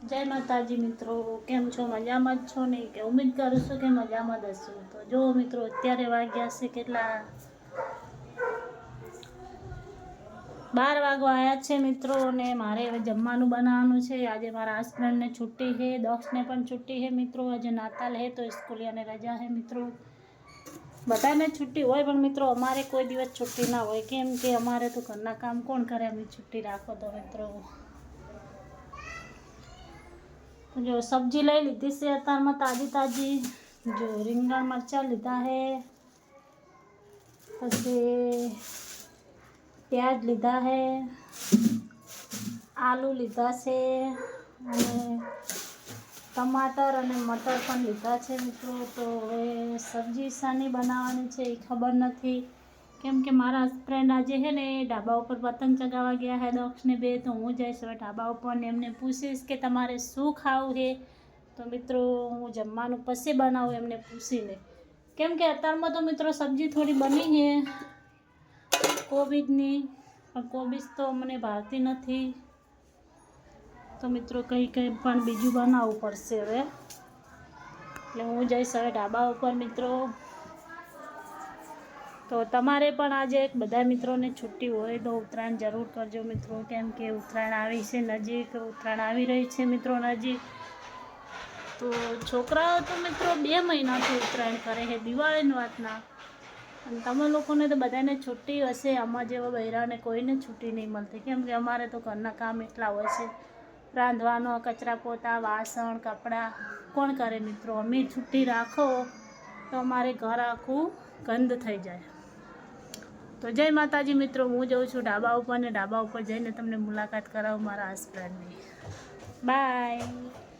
જય માતાજી મિત્રો, કેમ છો? મજામાં જ છો ને? કે ઉમ્મીદ કરું છું કે મજામાં જ હશો. તો જો મિત્રો, અત્યારે વાગ્યા છે કેટલા, 12 વાગવા આવ્યા છે મિત્રો. અને મારે હવે જમવાનું બનાવવાનું છે. આજે મારા હસબન્ડને છુટ્ટી છે, દક્ષને પણ છુટ્ટી છે મિત્રો. આજે નાતાલ છે તો સ્કૂલિયાને રજા છે મિત્રો. બધાને છુટ્ટી હોય પણ મિત્રો અમારે કોઈ દિવસ છુટ્ટી ના હોય, કેમ કે અમારે તો ઘરના કામ કોણ કરે? અમે છુટ્ટી રાખો તો મિત્રો. જો સબ્જી લઈ લીધી છે અત્યારમાં તાજી. જો રીંગણ મરચાં લીધા છે, પછી પ્યાજ લીધા છે, આલુ લીધા છે, અને ટમાટર અને મટર પણ લીધા છે મિત્રો. તો હવે સબ્જી શાની બનાવવાની છે એ ખબર નથી, કેમ કે મારા ફ્રેન્ડ આજે છે ને ઢાબા ઉપર પતંગ ચગાવવા ગયા છે દક્ષને બે. તો હું જઈશ હવે ઢાબા ઉપર ને એમને પૂછીશ કે તમારે શું ખાવું છે. તો મિત્રો હું જમવાનું પછી બનાવું એમને પૂછીને, કેમ કે અત્યારમાં તો મિત્રો સબ્જી થોડી બની છે કોબીજની, પણ કોબીજ તો મને ભાવતી નથી. તો મિત્રો કંઈ પણ બીજું બનાવવું પડશે હવે. એટલે હું જઈશ હવે ઢાબા ઉપર મિત્રો. તો તમારે પણ આજે બધા મિત્રોને છુટ્ટી હોય તો ઉત્તરાયણ જરૂર કરજો મિત્રો, કેમ કે ઉત્તરાયણ આવી છે નજીક, ઉત્તરાયણ આવી રહી છે મિત્રો નજીક. તો છોકરાઓ તો મિત્રો 2 મહિનાથી ઉત્તરાયણ કરે છે, દિવાળીની વાત ના. અને તમે લોકોને તો બધાને છુટ્ટી હશે, આમાં જેવા બૈરાને કોઈને છુટ્ટી નહીં મળતી, કેમ કે અમારે તો ઘરના કામ એટલા હોય છે. રાંધવાનો, કચરા પોતા, વાસણ, કપડાં કોણ કરે મિત્રો? અમે છુટ્ટી રાખો તો અમારે ઘર આખું ગંદ થઈ જાય. તો જય માતાજી મિત્રો, હું જાઉં છું ઢાબા ઉપર, ને ઢાબા ઉપર જઈને તમને મુલાકાત કરાવું મારા હસબન્ડની. બાય.